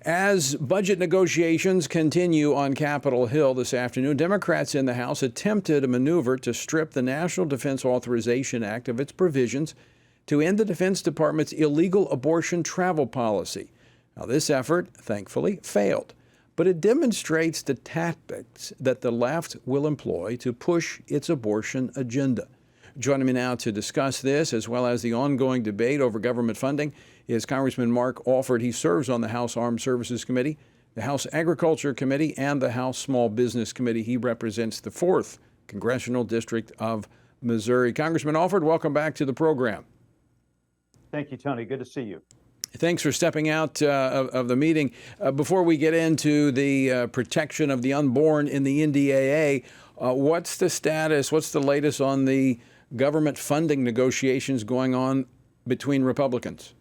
As budget negotiations continue on Capitol Hill this afternoon, Democrats in the House attempted a maneuver to strip the National Defense Authorization Act of its provisions to end the Defense Department's illegal abortion travel policy. Now, this effort, thankfully, failed, but it demonstrates the tactics that the left will employ to push its abortion agenda. Joining me now to discuss this, as well as the ongoing debate over government funding, is Congressman Mark Alford. He serves on the House Armed Services Committee, the House Agriculture Committee, and the House Small Business Committee. He represents the 4th Congressional District of Missouri. Congressman Alford, welcome back to the program. Thank you, Tony. Good to see you. Thanks for stepping out of the meeting. Before we get into the protection of the unborn in the NDAA, what's the status, what's the latest on the government funding negotiations going on between Republicans?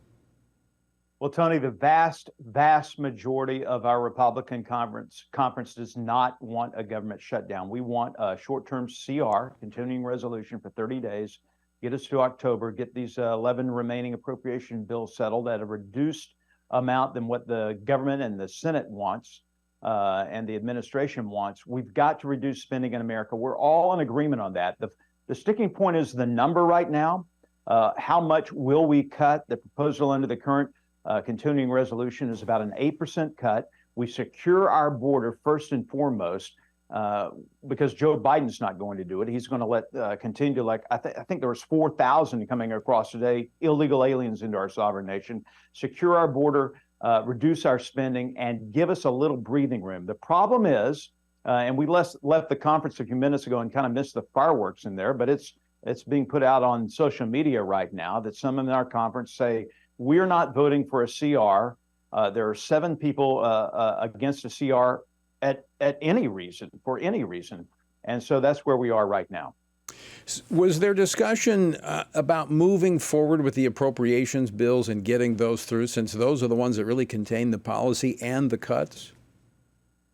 Well, Tony, the vast majority of our Republican conference does not want a government shutdown. We want a short-term CR, continuing resolution for 30 days, get us to October, get these 11 remaining appropriation bills settled at a reduced amount than what the government and the Senate wants and the administration wants. We've got to reduce spending in America. We're all in agreement on that. The sticking point is the number right now. How much will we cut? The proposal under the current continuing resolution is about an 8% cut. We secure our border first and foremost because Joe Biden's not going to do it. He's going to continue to I think there was 4,000 coming across today, illegal aliens into our sovereign nation. Secure our border, reduce our spending, and give us a little breathing room. The problem is, and we left the conference a few minutes ago and kind of missed the fireworks in there, but it's being put out on social media right now that some in our conference say, we're not voting for a CR. There are 7 people against a CR for any reason. And so that's where we are right now. Was there discussion about moving forward with the appropriations bills and getting those through, since those are the ones that really contain the policy and the cuts?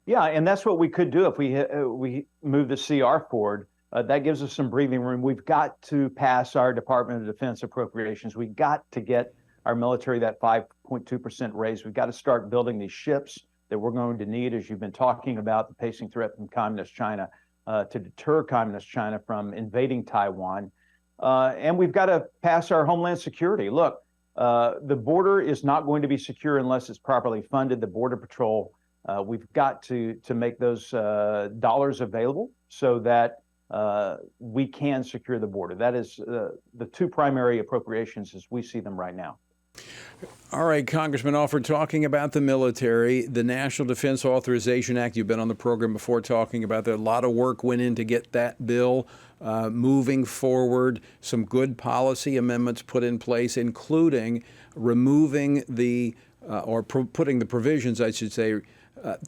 Yeah, and that's what we could do if we move the CR forward. That gives us some breathing room. We've got to pass our Department of Defense appropriations. We've got to get our military that 5.2% raise. We've got to start building these ships that we're going to need, as you've been talking about, the pacing threat from Communist China, to deter Communist China from invading Taiwan. And we've got to pass our homeland security. Look, the border is not going to be secure unless it's properly funded. The Border Patrol, we've got to make those dollars available so that we can secure the border. That is the 2 primary appropriations as we see them right now. All right, Congressman Alford, talking about the military, the National Defense Authorization Act, you've been on the program before talking about that. A lot of work went in to get that bill moving forward, some good policy amendments put in place, including removing putting the provisions, I should say,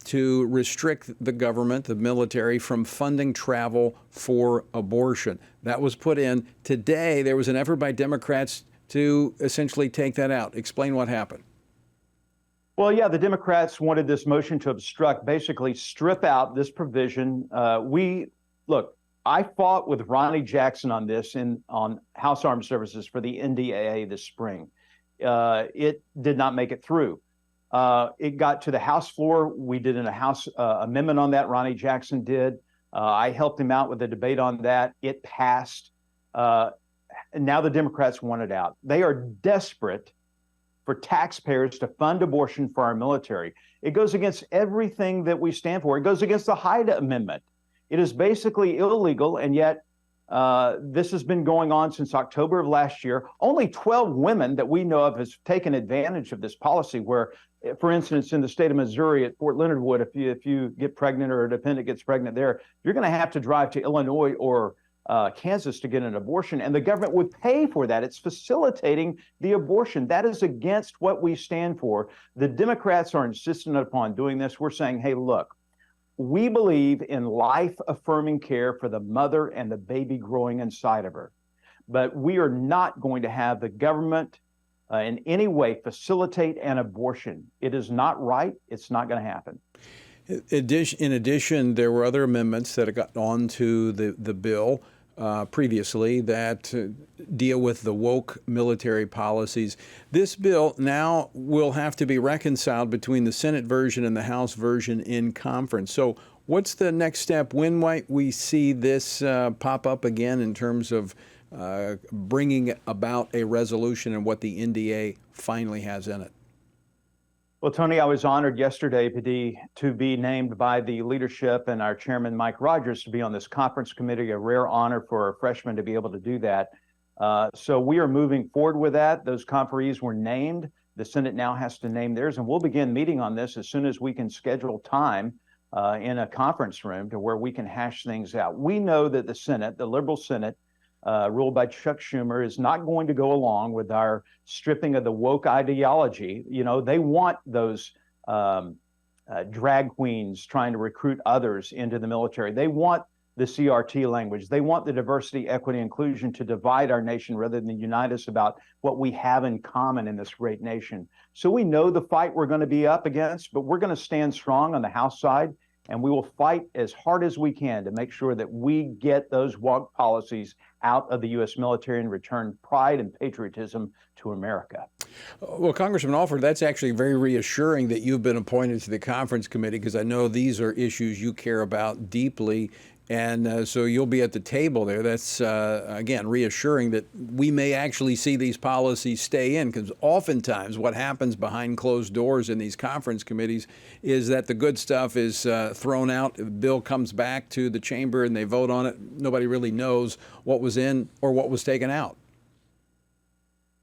to restrict the government, the military, from funding travel for abortion. That was put in. Today, there was an effort by Democrats to essentially take that out. Explain what happened. Well, yeah, the Democrats wanted this motion to obstruct, basically strip out this provision. I fought with Ronnie Jackson on this on House Armed Services for the NDAA this spring. It did not make it through. It got to the House floor. We did a House amendment on that. Ronnie Jackson did. I helped him out with a debate on that. It passed. And now the Democrats want it out. They are desperate for taxpayers to fund abortion for our military. It goes against everything that we stand for. It goes against the Hyde Amendment. It is basically illegal, and yet this has been going on since October of last year. Only 12 women that we know of has taken advantage of this policy where, for instance, in the state of Missouri at Fort Leonard Wood, if you get pregnant or a dependent gets pregnant there, you're going to have to drive to Illinois or Kansas to get an abortion, and the government would pay for that. It's facilitating the abortion. That is against what we stand for. The Democrats are insistent upon doing this. We're saying, hey, look, we believe in life-affirming care for the mother and the baby growing inside of her, but we are not going to have the government in any way facilitate an abortion. It is not right. It's not going to happen. In addition, there were other amendments that got onto the bill. previously that deal with the woke military policies. This bill now will have to be reconciled between the Senate version and the House version in conference. So what's the next step? When might we see this pop up again in terms of bringing about a resolution and what the NDA finally has in it? Well, Tony, I was honored yesterday to be named by the leadership and our chairman, Mike Rogers, to be on this conference committee, a rare honor for a freshman to be able to do that. So we are moving forward with that. Those conferees were named. The Senate now has to name theirs, and we'll begin meeting on this as soon as we can schedule time in a conference room to where we can hash things out. We know that the Senate, the liberal Senate, ruled by Chuck Schumer, is not going to go along with our stripping of the woke ideology. You know, they want those drag queens trying to recruit others into the military. They want the CRT language. They want the diversity, equity, inclusion to divide our nation rather than unite us about what we have in common in this great nation. So we know the fight we're going to be up against, but we're going to stand strong on the House side, and we will fight as hard as we can to make sure that we get those woke policies out of the U.S. military and return pride and patriotism to America. Well, Congressman Alford, that's actually very reassuring that you've been appointed to the conference committee, because I know these are issues you care about deeply. And so you'll be at the table there. That's, again, reassuring that we may actually see these policies stay in, because oftentimes what happens behind closed doors in these conference committees is that the good stuff is thrown out. The bill comes back to the chamber and they vote on it. Nobody really knows what was in or what was taken out.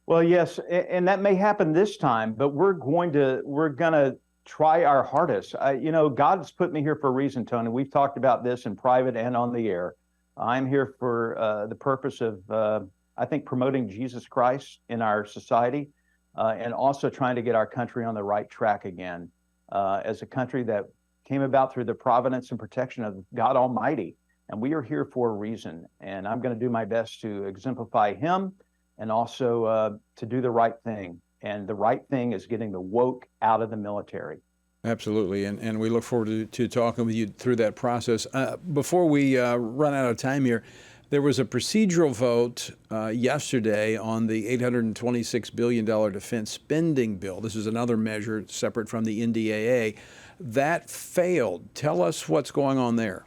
Well, yes, and that may happen this time, but we're gonna try our hardest. You know, God's put me here for a reason, Tony. We've talked about this in private and on the air. I'm here for the purpose of, I think, promoting Jesus Christ in our society, and also trying to get our country on the right track again, as a country that came about through the providence and protection of God Almighty. And we are here for a reason. And I'm going to do my best to exemplify Him, and also to do the right thing. And the right thing is getting the woke out of the military. Absolutely, and we look forward to talking with you through that process. Before we run out of time here, there was a procedural vote yesterday on the $826 billion defense spending bill. This is another measure separate from the NDAA. That failed. Tell us what's going on there.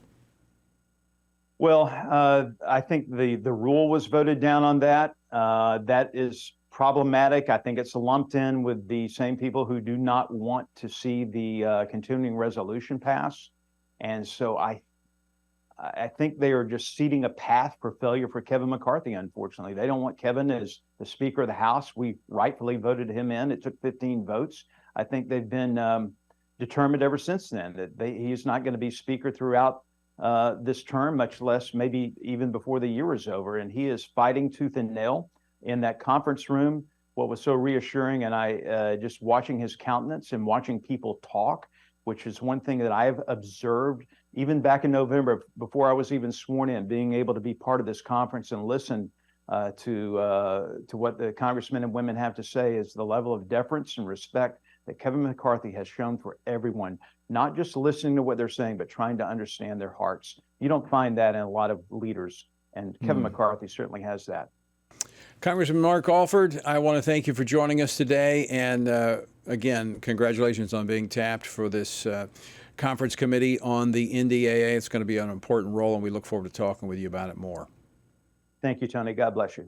Well, I think the rule was voted down on that. That is problematic. I think it's lumped in with the same people who do not want to see the continuing resolution pass. And so I think they are just seeding a path for failure for Kevin McCarthy, unfortunately. They don't want Kevin as the Speaker of the House. We rightfully voted him in. It took 15 votes. I think they've been determined ever since then that he's not going to be Speaker throughout this term, much less maybe even before the year is over. And he is fighting tooth and nail in that conference room. What was so reassuring, and I just watching his countenance and watching people talk, which is one thing that I've observed even back in November, before I was even sworn in, being able to be part of this conference and listen to what the congressmen and women have to say, is the level of deference and respect that Kevin McCarthy has shown for everyone, not just listening to what they're saying, but trying to understand their hearts. You don't find that in a lot of leaders, and Kevin McCarthy certainly has that. Congressman Mark Alford, I want to thank you for joining us today. And again, congratulations on being tapped for this conference committee on the NDAA. It's going to be an important role, and we look forward to talking with you about it more. Thank you, Tony. God bless you.